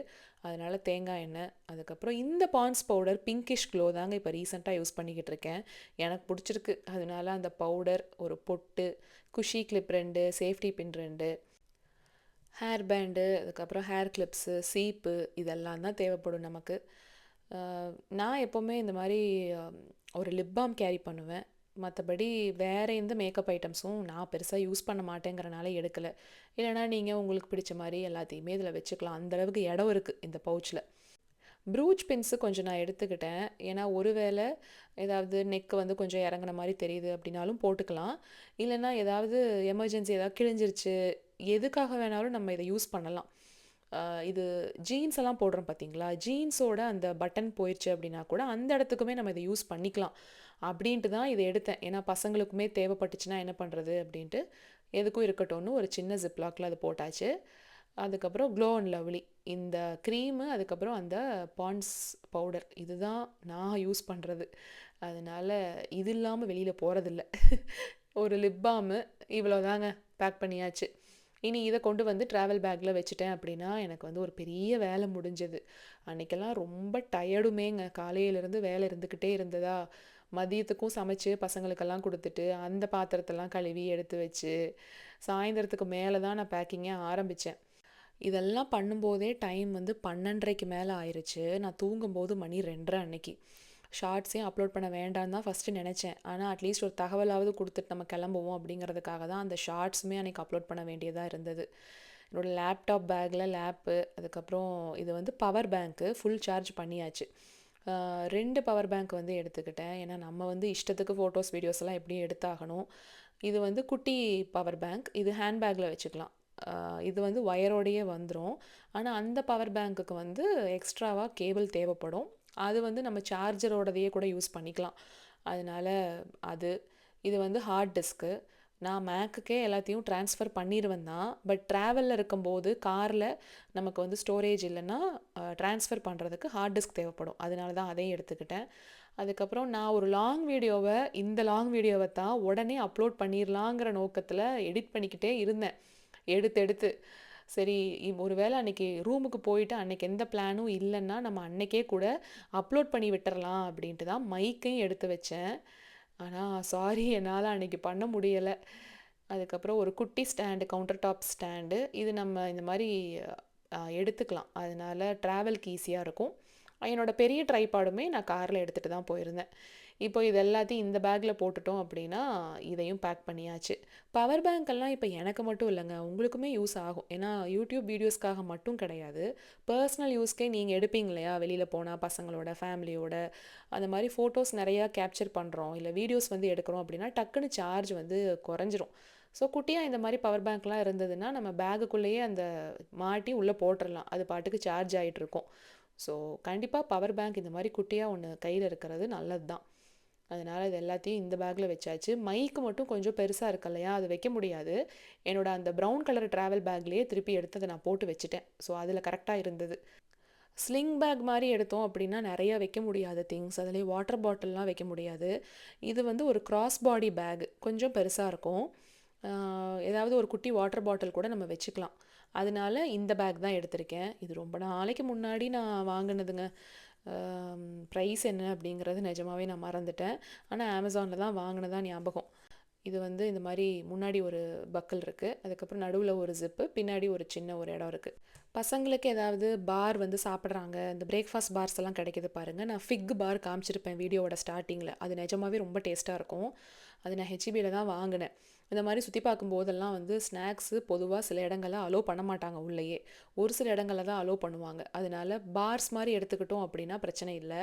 அதனால் தேங்காய் எண்ணெய். அதுக்கப்புறம் இந்த பான்ஸ் பவுடர் பிங்கிஷ் க்ளோ தாங்க இப்போ ரீசெண்டாக யூஸ் பண்ணிக்கிட்டு இருக்கேன், எனக்கு பிடிச்சிருக்கு. அதனால அந்த பவுடர், ஒரு பொட்டு, குஷி clip 2, safety pin 2, hair band, அதுக்கப்புறம் ஹேர் கிளிப்ஸு, சீப்பு, இதெல்லாம் தான் தேவைப்படும் நமக்கு. நான் எப்போவுமே இந்த மாதிரி ஒரு லிப் பாம் கேரி பண்ணுவேன். மற்றபடி வேறு எந்த மேக்கப் ஐட்டம்ஸும் நான் பெருசாக யூஸ் பண்ண மாட்டேங்கிறனால எடுக்கலை. இல்லைனா நீங்கள் உங்களுக்கு பிடிச்ச மாதிரி எல்லாத்தையுமே இதில் வச்சுக்கலாம், அந்தளவுக்கு இடம் இருக்குது இந்த பவுச்சில். ப்ரூச் பின்ஸு கொஞ்சம் நான் எடுத்துக்கிட்டேன். ஏன்னா ஒரு வேளை ஏதாவது நெக் வந்து கொஞ்சம் இறங்குன மாரி தெரியுது அப்படின்னாலும் போட்டுக்கலாம். இல்லைன்னா ஏதாவது எமர்ஜென்சி ஏதாவது கிழிஞ்சிருச்சு, எதுக்காக வேணாலும் நம்ம இதை யூஸ் பண்ணலாம். இது ஜீன்ஸ் எல்லாம் போடுறோம் பார்த்தீங்களா, ஜீன்ஸோட அந்த பட்டன் போயிடுச்சு அப்படின்னா கூட அந்த இடத்துக்குமே நம்ம இதை யூஸ் பண்ணிக்கலாம் அப்படின்ட்டு தான் இதை எடுத்தேன். ஏன்னா பசங்களுக்குமே தேவைப்பட்டுச்சுன்னா என்ன பண்ணுறது அப்படின்ட்டு எதுக்கும் இருக்கட்டும்னு ஒரு சின்ன ஜிப்லாக்ல அது போட்டாச்சு. அதுக்கப்புறம் க்ளோ அண்ட் லவ்லி இந்த க்ரீமு, அதுக்கப்புறம் அந்த பாண்ட்ஸ் பவுடர், இதுதான் நான் யூஸ் பண்ணுறது. அதனால இது இல்லாமல் வெளியில் போகிறதில்ல. ஒரு லிப் பாமு, இவ்வளோதாங்க, பேக் பண்ணியாச்சு. இனி இதை கொண்டு வந்து ட்ராவல் பேக்கில் வச்சுட்டேன் அப்படின்னா எனக்கு வந்து ஒரு பெரிய வேலை முடிஞ்சது. அன்றைக்கெல்லாம் ரொம்ப டயர்டுமேங்க, காலையிலேருந்து வேலை இருந்துக்கிட்டே இருந்ததா, மதியத்துக்கும் சமைச்சு பசங்களுக்கெல்லாம் கொடுத்துட்டு அந்த பாத்திரத்தெல்லாம் கழுவி எடுத்து வச்சு சாயந்தரத்துக்கு மேலே தான் நான் பேக்கிங்கே ஆரம்பித்தேன். இதெல்லாம் பண்ணும்போதே டைம் வந்து 12:30க்கு மேலே ஆயிடுச்சு. நான் தூங்கும்போது மணி 2:30 அன்னைக்கு. ஷார்ட்ஸையும் அப்லோட் பண்ண வேண்டான்னு தான் ஃபஸ்ட்டு நினச்சேன். ஆனால் அட்லீஸ்ட் ஒரு தகவலாவது கொடுத்துட்டு நம்ம கிளம்புவோம் அப்படிங்கிறதுக்காக தான் அந்த ஷார்ட்ஸுமே அன்றைக்கி அப்லோட் பண்ண வேண்டியதாக இருந்தது. என்னோடய லேப்டாப் பேக்கில் லேப்பு, அதுக்கப்புறம் இது வந்து பவர் பேங்க்கு ஃபுல் சார்ஜ் பண்ணியாச்சு. 2 பவர் பேங்க் வந்து எடுத்துக்கிட்டேன். ஏன்னா நம்ம வந்து இஷ்டத்துக்கு ஃபோட்டோஸ் வீடியோஸ் எல்லாம் எப்படியும் எடுத்தாகணும். இது வந்து குட்டி பவர் பேங்க், இது ஹேண்ட் பேக்கில் வச்சுக்கலாம். இது வந்து ஒயரோடையே வந்துடும். ஆனால் அந்த பவர் பேங்க்குக்கு வந்து எக்ஸ்ட்ராவாக கேபிள் தேவைப்படும். அது வந்து நம்ம சார்ஜரோடதையே கூட யூஸ் பண்ணிக்கலாம். அதனால அது இது வந்து ஹார்ட் டிஸ்க்கு. நான் மேக்குக்கே எல்லாத்தையும் ட்ரான்ஸ்ஃபர் பண்ணிடுவேன் தான். பட் ட்ராவலில் இருக்கும்போது காரில் நமக்கு வந்து ஸ்டோரேஜ் இல்லைன்னா ட்ரான்ஸ்ஃபர் பண்ணுறதுக்கு ஹார்ட் டிஸ்க் தேவைப்படும். அதனால தான் அதையும் எடுத்துக்கிட்டேன். அதுக்கப்புறம் நான் ஒரு இந்த லாங் வீடியோவை தான் உடனே அப்லோட் பண்ணிடலாங்கிற நோக்கத்தில் எடிட் பண்ணிக்கிட்டே இருந்தேன். எடுத்து சரி, ஒரு வேளை அன்றைக்கி ரூமுக்கு போயிட்டு அன்றைக்கி எந்த பிளானும் இல்லைன்னா நம்ம அன்றைக்கே கூட அப்லோட் பண்ணி விட்டுறலாம் அப்படின்ட்டு தான் மைக்கையும் எடுத்து வச்சேன். ஆனால் சாரி, என்னால் அன்றைக்கி பண்ண முடியலை. அதுக்கப்புறம் ஒரு குட்டி ஸ்டாண்டு, கவுண்டர் டாப் ஸ்டாண்டு, இது நம்ம இந்த மாதிரி எடுத்துக்கலாம். அதனால் ட்ராவல்க்கு ஈஸியாக இருக்கும். என்னோடய பெரிய ட்ரைபாடுமே நான் காரில் எடுத்துகிட்டு தான் போயிருந்தேன். இப்போ இது எல்லாத்தையும் இந்த பேக்கில் போட்டுட்டோம் அப்படின்னா இதையும் பேக் பண்ணியாச்சு. பவர் பேங்க்கெல்லாம் இப்போ எனக்கு மட்டும் இல்லைங்க, உங்களுக்குமே யூஸ் ஆகும். ஏன்னா யூடியூப் வீடியோஸ்க்காக மட்டும் கிடையாது, பர்சனல் யூஸ்க்கே நீங்கள் எடுப்பீங்க இல்லையா, வெளியில் போனால் பசங்களோட ஃபேமிலியோட அந்த மாதிரி ஃபோட்டோஸ் நிறையா கேப்சர் பண்ணுறோம், இல்லை வீடியோஸ் வந்து எடுக்கிறோம் அப்படின்னா டக்குன்னு சார்ஜ் வந்து குறைஞ்சிரும். ஸோ குட்டியாக இந்த மாதிரி பவர் பேங்க்லாம் இருந்ததுன்னா நம்ம பேகுக்குள்ளேயே அந்த மாட்டி உள்ளே போட்டுடலாம், அது பாட்டுக்கு சார்ஜ் ஆகிட்டு இருக்கும். ஸோ கண்டிப்பாக பவர் பேங்க் இந்த மாதிரி குட்டியாக ஒன்று கையில் இருக்கிறது நல்லது தான். அதனால் இது எல்லாத்தையும் இந்த பேக்கில் வச்சாச்சு. மைக்கு மட்டும் கொஞ்சம் பெருசாக இருக்கு இல்லையா, அது வைக்க முடியாது. என்னோடய அந்த ப்ரௌன் கலர் ட்ராவல் பேக்லேயே திருப்பி எடுத்து அதை நான் போட்டு வச்சுட்டேன். ஸோ அதில் கரெக்டாக இருந்தது. ஸ்லிங் பேக் மாதிரி எடுத்தோம் அப்படின்னா நிறையா வைக்க முடியாது திங்ஸ், அதுலேயே வாட்டர் பாட்டில்லாம் வைக்க முடியாது. இது வந்து ஒரு கிராஸ் பாடி பேக், கொஞ்சம் பெருசாக இருக்கும். ஏதாவது ஒரு குட்டி வாட்டர் பாட்டில் கூட நம்ம வச்சுக்கலாம். அதனால இந்த பேக் தான் எடுத்திருக்கேன். இது ரொம்ப நாளைக்கு முன்னாடி நான் வாங்கினதுங்க. ப்ரைஸ் என்ன அப்படிங்கிறது நிஜமாவே நான் மறந்துட்டேன். ஆனால் அமேசானில் தான் வாங்கினதா ஞாபகம். இது வந்து இந்த மாதிரி முன்னாடி ஒரு பக்கல் இருக்குது, அதுக்கப்புறம் நடுவில் ஒரு ஜிப்பு, பின்னாடி ஒரு சின்ன ஒரு இடம் இருக்குது. பசங்களுக்கு ஏதாவது பார் வந்து சாப்பிட்றாங்க, இந்த பிரேக்ஃபாஸ்ட் பார்ஸ் எல்லாம் கிடைக்கிது பாருங்கள். நான் ஃபிக் பார் காமிச்சிருப்பேன் வீடியோவோட ஸ்டார்டிங்கில், அது நிஜமாவே ரொம்ப டேஸ்ட்டாக இருக்கும். அது நான் ஹெச்இபியில் தான் வாங்கினேன். இந்த மாதிரி சுற்றி பார்க்கும்போதெல்லாம் வந்து ஸ்நாக்ஸு பொதுவாக சில இடங்களில் அலோவ் பண்ண மாட்டாங்க உள்ளேயே, ஒரு சில இடங்களில் தான் அலோவ் பண்ணுவாங்க. அதனால பார்ஸ் மாதிரி எடுத்துக்கிட்டோம் அப்படின்னா பிரச்சனை இல்லை.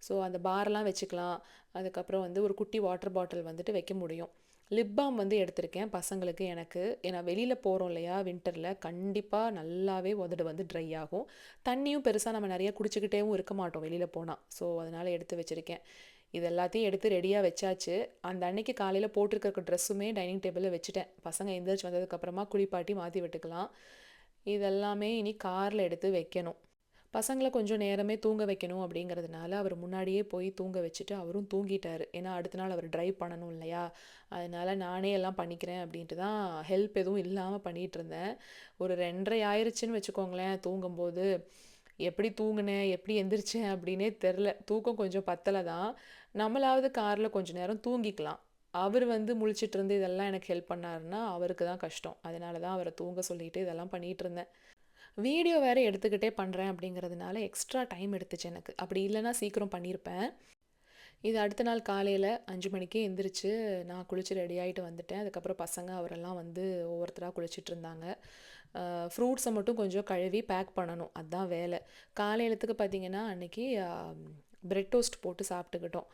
ஸோ அந்த பார்லாம் வச்சுக்கலாம். அதுக்கப்புறம் வந்து ஒரு குட்டி வாட்டர் பாட்டில் வந்துட்டு வைக்க முடியும். லிப் பாம் வந்து எடுத்திருக்கேன் பசங்களுக்கு, எனக்கு. ஏன்னா வெளியில் போகிறோம் இல்லையா வின்டரில், கண்டிப்பாக நல்லாவே உதடு வந்து ட்ரை ஆகும். தண்ணியும் பெருசாக நம்ம நிறையா குடிச்சிக்கிட்டேவும் இருக்க மாட்டோம் வெளியில் போனால். ஸோ அதனால் எடுத்து வச்சுருக்கேன். இது எல்லாத்தையும் எடுத்து ரெடியாக வச்சாச்சு. அந்த அன்னைக்கு காலையில் போட்டிருக்க ட்ரெஸ்ஸுமே டைனிங் டேபிளில் வச்சுட்டேன். பசங்க எந்திரிச்சு வந்ததுக்கப்புறமா குளிப்பாட்டி மாற்றி விட்டுக்கலாம். இதெல்லாமே இனி காரில் எடுத்து வைக்கணும். பசங்களை கொஞ்சம் நேரமே தூங்க வைக்கணும் அப்படிங்கிறதுனால அவர் முன்னாடியே போய் தூங்க வச்சுட்டு அவரும் தூங்கிட்டார். ஏன்னா அடுத்த நாள் அவர் ட்ரைவ் பண்ணணும் இல்லையா, அதனால் நானே எல்லாம் பண்ணிக்கிறேன் அப்படின்ட்டு தான் ஹெல்ப் எதுவும் இல்லாமல் பண்ணிகிட்டு இருந்தேன். ஒரு 2:30 ஆயிடுச்சுன்னு வச்சுக்கோங்களேன் தூங்கும்போது. எப்படி தூங்கினேன் எப்படி எந்திரிச்சேன் அப்படின்னே தெரில. தூக்கம் கொஞ்சம் பத்தலை தான். நம்மளாவது காரில் கொஞ்சம் நேரம் தூங்கிக்கலாம். அவர் வந்து முழிச்சிட்டு இருந்து இதெல்லாம் எனக்கு ஹெல்ப் பண்ணாருன்னா அவருக்கு தான் கஷ்டம். அதனால தான் அவரை தூங்க சொல்லிட்டு இதெல்லாம் பண்ணிகிட்டு இருந்தேன். வீடியோ வேறு எடுத்துக்கிட்டே பண்ணுறேன் அப்படிங்கிறதுனால எக்ஸ்ட்ரா டைம் எடுத்துச்சு எனக்கு. அப்படி இல்லைன்னா சீக்கிரம் பண்ணியிருப்பேன். இது அடுத்த நாள் காலையில் 5 மணிக்கே எந்திரிச்சு நான் குளிச்சு ரெடி ஆகிட்டு வந்துட்டேன். அதுக்கப்புறம் பசங்க அவரெல்லாம் வந்து ஒவ்வொருத்தராக குளிச்சுட்டு இருந்தாங்க. ஃப்ரூட்ஸை மட்டும் கொஞ்சம் கழுவி பேக் பண்ணணும், அதுதான் வேலை. காலையிலத்துக்கு பார்த்திங்கன்னா அன்றைக்கி பிரெட் டோஸ்ட் போட்டு சாப்பிட்டுக்கிட்டோம்.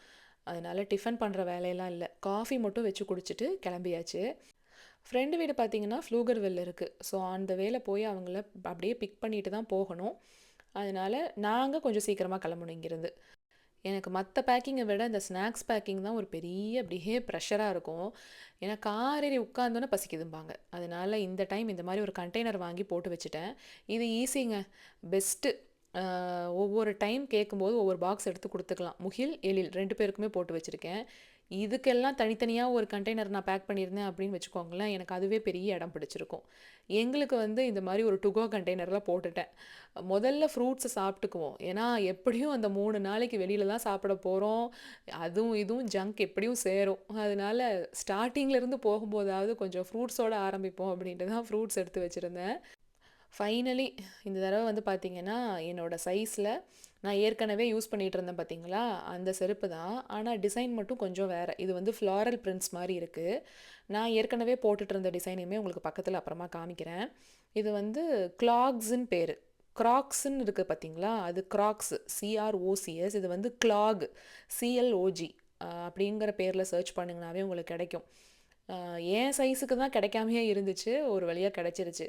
அதனால் டிஃபன் பண்ணுற வேலையெல்லாம் இல்லை, காஃபி மட்டும் வச்சு குடிச்சிட்டு கிளம்பியாச்சு. ஃப்ரெண்டு வீடு பார்த்திங்கன்னா ஃப்ளூகர்வெல் இருக்குது. ஸோ அந்த வேலை போய் அவங்கள அப்படியே பிக் பண்ணிட்டு தான் போகணும். அதனால் நாங்கள் கொஞ்சம் சீக்கிரமாக கிளம்பணும் இங்கேருந்து. எனக்கு மற்ற பேக்கிங்கை விட இந்த ஸ்நாக்ஸ் பேக்கிங் தான் ஒரு பெரிய அப்படியே ப்ரெஷராக இருக்கும். ஏன்னா காரேறி உட்காந்தோன்னே பசிக்குதும்பாங்க. அதனால் இந்த டைம் இந்த மாதிரி ஒரு கண்டெய்னர் வாங்கி போட்டு வச்சுட்டேன். இது ஈஸிங்க, பெஸ்ட்டு. ஒவ்வொரு டைம் கேட்கும்போது ஒவ்வொரு பாக்ஸ் எடுத்து கொடுத்துக்கலாம். முகில், எழில் 2 பேருக்குமே போட்டு வச்சுருக்கேன். இதுக்கெல்லாம் தனித்தனியாக ஒரு கண்டெய்னர் நான் பேக் பண்ணியிருந்தேன் அப்படின்னு வச்சுக்கோங்களேன், எனக்கு அதுவே பெரிய இடம் பிடிச்சிருக்கும். எங்களுக்கு வந்து இந்த மாதிரி ஒரு டுகோ கண்டெய்னரில் போட்டுட்டேன். முதல்ல ஃப்ரூட்ஸை சாப்பிட்டுக்குவோம், ஏன்னா எப்படியும் அந்த 3 நாளைக்கு வெளியில் தான் சாப்பிட போகிறோம். அதுவும் இதுவும் ஜங்க் எப்படியும் சேரும். அதனால ஸ்டார்டிங்லேருந்து போகும்போதாவது கொஞ்சம் ஃப்ரூட்ஸோடு ஆரம்பிப்போம் அப்படின்ட்டு தான் ஃப்ரூட்ஸ் எடுத்து வச்சுருந்தேன். ஃபைனலி இந்த தடவை வந்து பார்த்திங்கன்னா என்னோடய சைஸில் நான் ஏற்கனவே யூஸ் பண்ணிகிட்டு இருந்தேன் பார்த்திங்களா, அந்த செருப்பு தான். ஆனால் டிசைன் மட்டும் கொஞ்சம் வேறு. இது வந்து ஃப்ளாரல் பிரிண்ட்ஸ் மாதிரி இருக்குது. நான் ஏற்கனவே போட்டுட்டு இருந்த டிசைனையுமே உங்களுக்கு பக்கத்தில் அப்புறமா காமிக்கிறேன். இது வந்து கிளாக்ஸுன்னு பேர். க்ராக்ஸுன்னு இருக்குது பார்த்திங்களா, அது க்ராக்ஸ், CROCS. இது வந்து கிளாக், CLOG அப்படிங்கிற பேரில் சர்ச் பண்ணிங்கனாவே உங்களுக்கு கிடைக்கும். என் சைஸுக்கு தான் கிடைக்காமையே இருந்துச்சு, ஒரு வழியாக கிடச்சிருச்சு.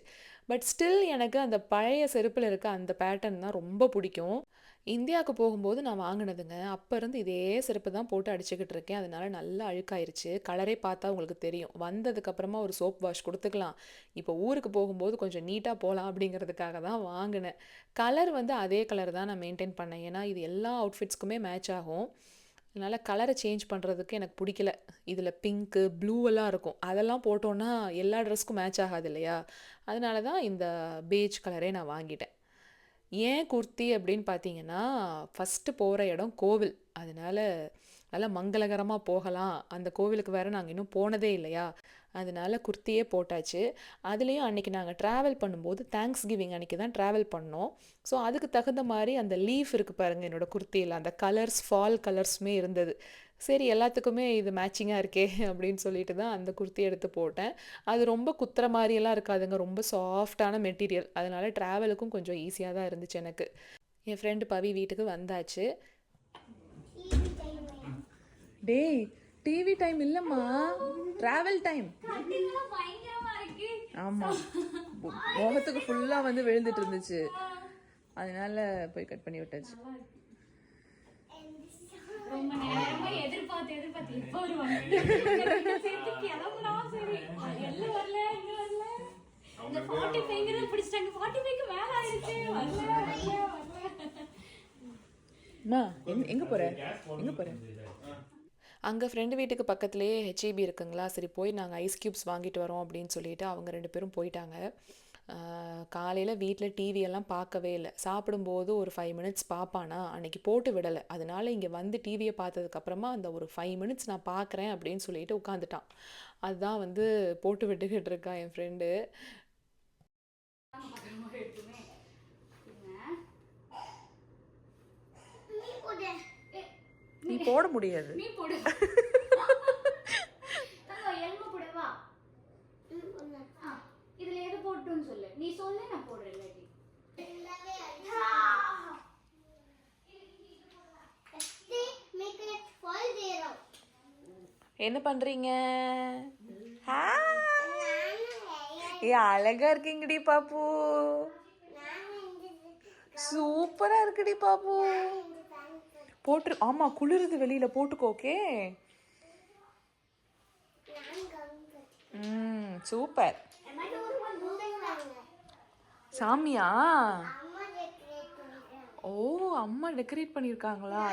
பட் ஸ்டில் எனக்கு அந்த பழைய செருப்பில் இருக்க அந்த பேட்டர்ன் தான் ரொம்ப பிடிக்கும். இந்தியாவுக்கு போகும்போது நான் வாங்கினதுங்க. அப்போ இருந்து இதே செருப்பு தான் போட்டு அடிச்சுக்கிட்டு இருக்கேன். அதனால நல்லா அழுக்காயிருச்சு. கலரே பார்த்தா உங்களுக்கு தெரியும். வந்ததுக்கப்புறமா ஒரு சோப் வாஷ் கொடுத்துக்கலாம். இப்போ ஊருக்கு போகும்போது கொஞ்சம் நீட்டாக போகலாம் அப்படிங்கிறதுக்காக தான் வாங்கினேன். கலர் வந்து அதே கலர் தான் நான் மெயின்டைன் பண்ணேன், ஏன்னா இது எல்லா அவுட்ஃபிட்ஸ்க்குமே மேட்ச் ஆகும். அதனால் கலரை சேஞ்ச் பண்ணுறதுக்கு எனக்கு பிடிக்கல. இதில் பிங்க்கு, ப்ளூவெல்லாம் இருக்கும், அதெல்லாம் போட்டோன்னா எல்லா ட்ரெஸ்க்கும் மேட்ச் ஆகாது இல்லையா. அதனால தான் இந்த பேஜ் கலரே நான் வாங்கிட்டேன். ஏன் குர்த்தி அப்படின்னு பார்த்தீங்கன்னா, ஃபஸ்ட்டு போகிற இடம் கோவில். அதனால் நல்லா மங்களகரமாக போகலாம். அந்த கோவிலுக்கு வேறு நாங்கள் இன்னும் போனதே இல்லையா, அதனால் குர்த்தியே போட்டாச்சு. அதுலேயும் அன்றைக்கி நாங்கள் ட்ராவல் பண்ணும்போது தேங்க்ஸ் கிவிங் அன்றைக்கி தான் ட்ராவல் பண்ணோம். ஸோ அதுக்கு தகுந்த மாதிரி அந்த லீஃப் இருக்குது பாருங்கள் என்னோடய குர்த்தியில், அந்த கலர்ஸ், ஃபால் கலர்ஸுமே இருந்தது. சரி எல்லாத்துக்குமே இது மேட்சிங்காக இருக்கே அப்படின்னு சொல்லிட்டு தான் அந்த குர்த்தி எடுத்து போட்டேன். அது ரொம்ப குத்துற மாதிரியெல்லாம் இருக்காதுங்க, ரொம்ப சாஃப்டான மெட்டீரியல். அதனால் ட்ராவலுக்கும் கொஞ்சம் ஈஸியாக தான் இருந்துச்சு எனக்கு. என் ஃப்ரெண்டு பவி வீட்டுக்கு வந்தாச்சு. டேய், டிவி டைம் இல்லைம்மா, ட்ராவல் டைம். ஆமாம், முகத்துக்கு ஃபுல்லாக வந்து விழுந்துட்டு இருந்துச்சு, அதனால போய் கட் பண்ணி விட்டாச்சு. ரொம்ப நேரமா எதிர்பார்த்து எப்போ வருவாங்க கிளம்புறோம். சரி எல்லாம் வரல, இங்க வரல. இந்த 45 பிடிச்சிட்டாங்க, 45க்கு மேல ஆயிடுச்சு, வரல. எங்கே போகிற? அங்கே ஃப்ரெண்டு வீட்டுக்கு பக்கத்துலேயே HEB இருக்குங்களா, சரி போய் நாங்கள் ஐஸ் க்யூப்ஸ் வாங்கிட்டு வரோம் அப்படின்னு சொல்லிட்டு அவங்க 2 பேரும் போயிட்டாங்க. காலையில் வீட்டில் டிவியெல்லாம் பார்க்கவே இல்லை. சாப்பிடும்போது ஒரு 5 மினிட்ஸ் பார்ப்பானா, அன்றைக்கி போட்டு விடலை. அதனால இங்கே வந்து டிவியை பார்த்ததுக்கப்புறமா அந்த ஒரு 5 மினிட்ஸ் நான் பார்க்குறேன் அப்படின்னு சொல்லிட்டு உட்காந்துட்டான். அதுதான் வந்து போட்டு விட்டுக்கிட்டு இருக்கான் என் ஃப்ரெண்டு. நீ போட முடியாது. நீ போடு. எல்ம போடவா? இதுல எது போட்டுன்னு சொல்லு. நீ சொல்லு, நான் போடுறேன். இல்லாட்டி என்ன பண்றீங்க? ஏ அழகா இருக்கீங்கடி பாப்பு, சூப்பரா இருக்குடி பாப்பு. போட்டு ஆமா, குளிருது வெளியில, போட்டுக்கோ. Okay, super. சாமியா? ஓ, அம்மா டெக்கரேட் பண்ணியிருக்காங்களா?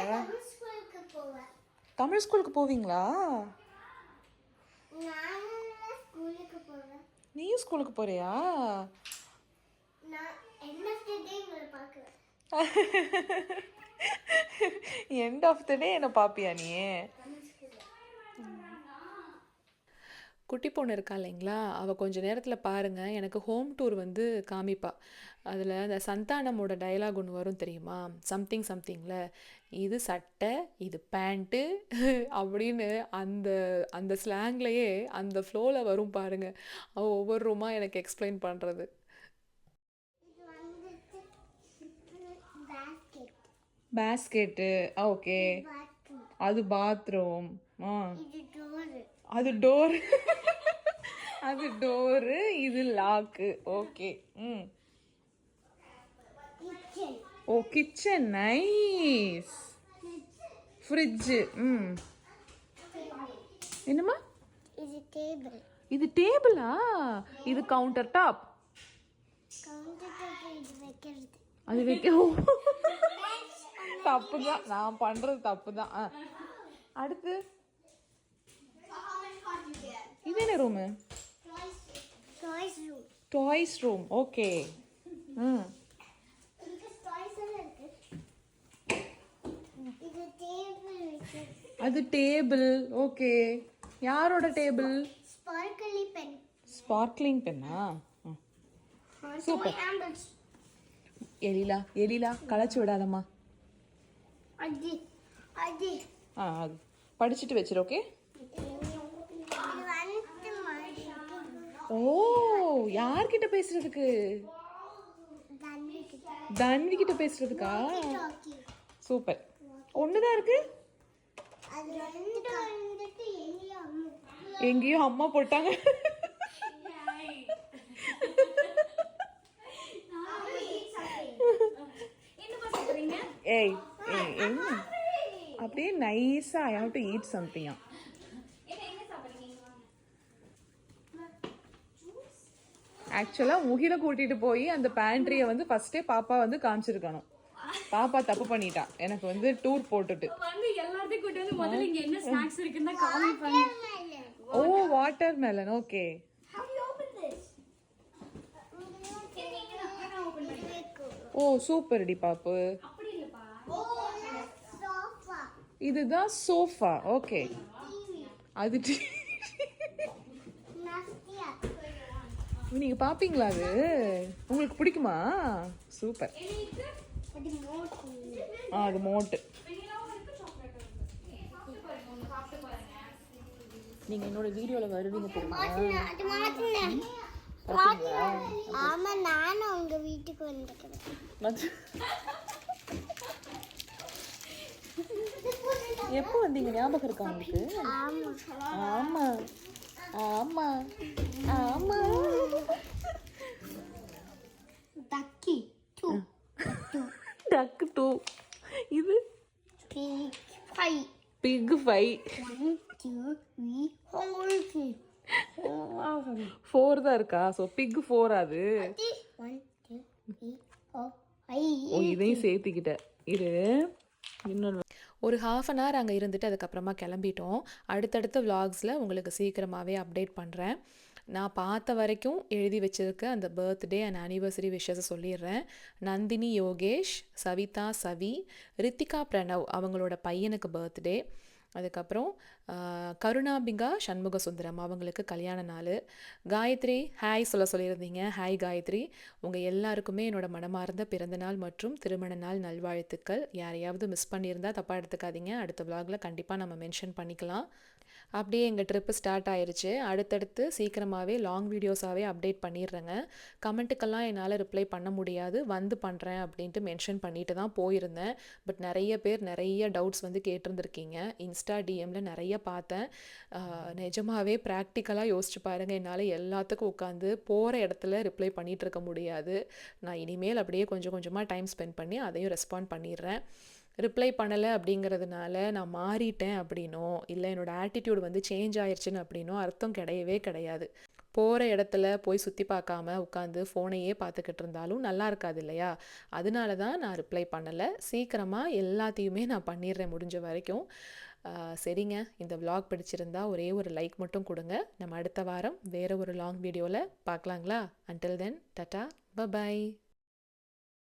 தமிழ் ஸ்கூலுக்கு போவீங்களா? நீயும் ஸ்கூலுக்கு போறியா? எண்ட் ஆஃப் த டே என்ன பாப்பியா நீ? குட்டி பொண்ணு இருக்கா இல்லைங்களா, அவள் கொஞ்சம் நேரத்தில் பாருங்கள் எனக்கு ஹோம் டூர் வந்து காமிப்பா. அதில் அந்த சந்தானமோட டயலாக் ஒன்று வரும் தெரியுமா, சம்திங் சம்திங்கில், இது சட்டை, இது பேண்ட்டு அப்படின்னு அந்த அந்த ஸ்லாங்லேயே அந்த ஃப்ளோவில் வரும் பாருங்கள். அவள் ஒவ்வொரு ரூமாக எனக்கு எக்ஸ்பிளைன் பண்ணுறது. Basket okay. bathroom. அது பாத்ரூம். இது door. அது டோர். அது டோரு, இது லாக்கு. ஓகே. Kitchen. ஓ கிச்சன், நைஸ். ஃப்ரிட்ஜு. என்னம்மா இது table. இது டேபிளா? இது கவுண்டர் டாப். Counter top இது வைக்கிறது. அது வைக்க தப்பு தான், நான் பண்றது தப்பு தான். அடுத்து இது என்ன room? Toys room. Toys room. Okay. இதுக்கு toys எல்லாம் இருக்கு. இது table வைக்கிறது. அது டேபிள். ஓகே. யாரோட டேபிள்? Sparkly pen. ஸ்பார்க்லிங் பென்னா? Super. Handles. எலிலா எலிலா களைச்சு விடாதம்மா. அது அது படிச்சுட்டு வச்சிரு. ஓகே. இது வந்து மாதிரி ஓ யார்கிட்ட பேசுறதுக்கு? தண்ணி கிட்ட. தன்வி கிட்ட பேசுறதுக்கா? Talkie. சூப்பர். ஒண்ணுதான் இருக்கு. அது ரெண்டு வந்துட்டு எங்கேயோ அம்மா போட்டாங்க. என்னப்பா சாப்பிடுறீங்க? ஏய் என்ன அப்படியே நைஸா I have to eat something. என்ன சாப்பிடுறீங்க? ஆக்சுவலா முகில கூட்டிட்டு போய் அந்த பேண்ட்ரியை வந்து ஃபர்ஸ்டே பாப்பா வந்து காமிச்சிருக்கணும். பாப்பா தப்பு பண்ணிட்டா, எனக்கு வந்து டூர் போட்டுட்டு. வந்து எல்லாத்தையும் கூட்டி வந்து முதல்ல இங்க என்ன ஸ்நாக்ஸ் இருக்குன்னு தான் காமிப்பாங்க. Oh watermelon. Okay. How do you open this? Open பண்ணி. ஓ சூப்பர் டி பாப்பு. அப்படி இல்லப்பா. Sofa. இதுதான் சோஃபா. ஓகே. அது Nastia. நீங்க பாப்பீங்களா? அது உங்களுக்கு பிடிக்குமா? சூப்பர். அது மோட்டு. அது மோட்டு. வெண்ணிலாவும் இருக்கு, சாக்லேட்டும் இருக்கு. சாப்பிட்டு பாருங்க, ஒன்று சாப்பிட்டு பாருங்க. நீங்க என்னோட வீடியோல வருவீங்க தெரியுமா? அது மாத்தினேன். ஆமா நானும் உங்க வீட்டுக்கு வந்துக்கிறேன். எப்போ வந்தீங்க? ஞாபகம் இருக்கா உங்களுக்கு? ஆமா. ஆமா ஆமா ஆமா. Ducky 2. டக்கு டூ. இது Pig 5. பிக் 5. 1 2 3 4. 4 தான் இருக்கா? ஸோ பிக் 4 அது. 1 2 3 4 5. ஓ இதையும் சேர்த்துக்கிட்ட. இரு இன்னொரு ஒரு ஹாஃப் அன் ஹவர் அங்கே இருந்துட்டு அதுக்கப்புறமா கிளம்பிட்டோம். அடுத்தடுத்த விலாக்ஸில் உங்களுக்கு சீக்கிரமாகவே அப்டேட் பண்ணுறேன். நான் பார்த்த வரைக்கும் எழுதி வச்சிருக்க அந்த பர்த்டே அண்ட் ஆனிவர்சரி விஷஸை சொல்லிடுறேன். நந்தினி யோகேஷ், சவிதா சவி, ரித்திகா பிரணவ் அவங்களோட பையனுக்கு பர்த்டே. அதுக்கப்புறம் கருணாபிகா சண்முக சுந்தரம் அவங்களுக்கு கல்யாண நாள். காயத்ரி ஹாய் சொல்லியிருந்தீங்க. ஹாய் காயத்ரி. உங்கள் எல்லாருக்குமே என்னோட மனமார்ந்த பிறந்தநாள் மற்றும் திருமண நாள் நல்வாழ்த்துக்கள். யாரையாவது மிஸ் பண்ணியிருந்தால் தப்பாக எடுத்துக்காதீங்க. அடுத்த விலாகில் கண்டிப்பாக நம்ம மென்ஷன் பண்ணிக்கலாம். அப்படியே எங்கள் ட்ரிப்பு ஸ்டார்ட் ஆயிருச்சு. அடுத்தடுத்து சீக்கிரமாகவே லாங் வீடியோஸாகவே அப்டேட் பண்ணிடுறேங்க. கமெண்ட்டுக்கெல்லாம் என்னால் ரிப்ளை பண்ண முடியாது, வந்து பண்ணுறேன் அப்படின்ட்டு மென்ஷன் பண்ணிட்டு தான் போயிருந்தேன். பட் நிறைய பேர் நிறைய டவுட்ஸ் வந்து கேட்டிருந்துருக்கீங்க. இன்ஸ்டா டிஎம்மில் நிறைய பார்த்தேன். நிஜமாகவே ப்ராக்டிக்கலாக யோசிச்சு பாருங்கள். என்னால் எல்லாத்துக்கும் உட்காந்து போகிற இடத்துல ரிப்ளை பண்ணிகிட்டு இருக்க முடியாது. நான் இனிமேல் அப்படியே கொஞ்சம் கொஞ்சமாக டைம் ஸ்பெண்ட் பண்ணி அதையும் ரெஸ்பாண்ட் பண்ணிடுறேன். ரிப்ளை பண்ணலை அப்படிங்கிறதுனால நான் மாறிட்டேன் அப்படின்னோ இல்லை என்னோடய ஆட்டிடியூட் வந்து சேஞ்ச் ஆயிடுச்சுன்னு அப்படின்னோ அர்த்தம் கிடையவே கிடையாது. போகிற இடத்துல போய் சுற்றி பார்க்காம உட்காந்து ஃபோனையே பார்த்துக்கிட்டு இருந்தாலும் நல்லா இருக்காது இல்லையா? அதனால தான் நான் ரிப்ளை பண்ணலை. சீக்கிரமாக எல்லாத்தையுமே நான் பண்ணிடுறேன் முடிஞ்ச வரைக்கும். சரிங்க, இந்த விலாக் பிடிச்சிருந்தா ஒரே ஒரு லைக் மட்டும் கொடுங்க. நம்ம அடுத்த வாரம் வேறு ஒரு லாங் வீடியோவில் பார்க்கலாங்களா? Until then tata bye bye.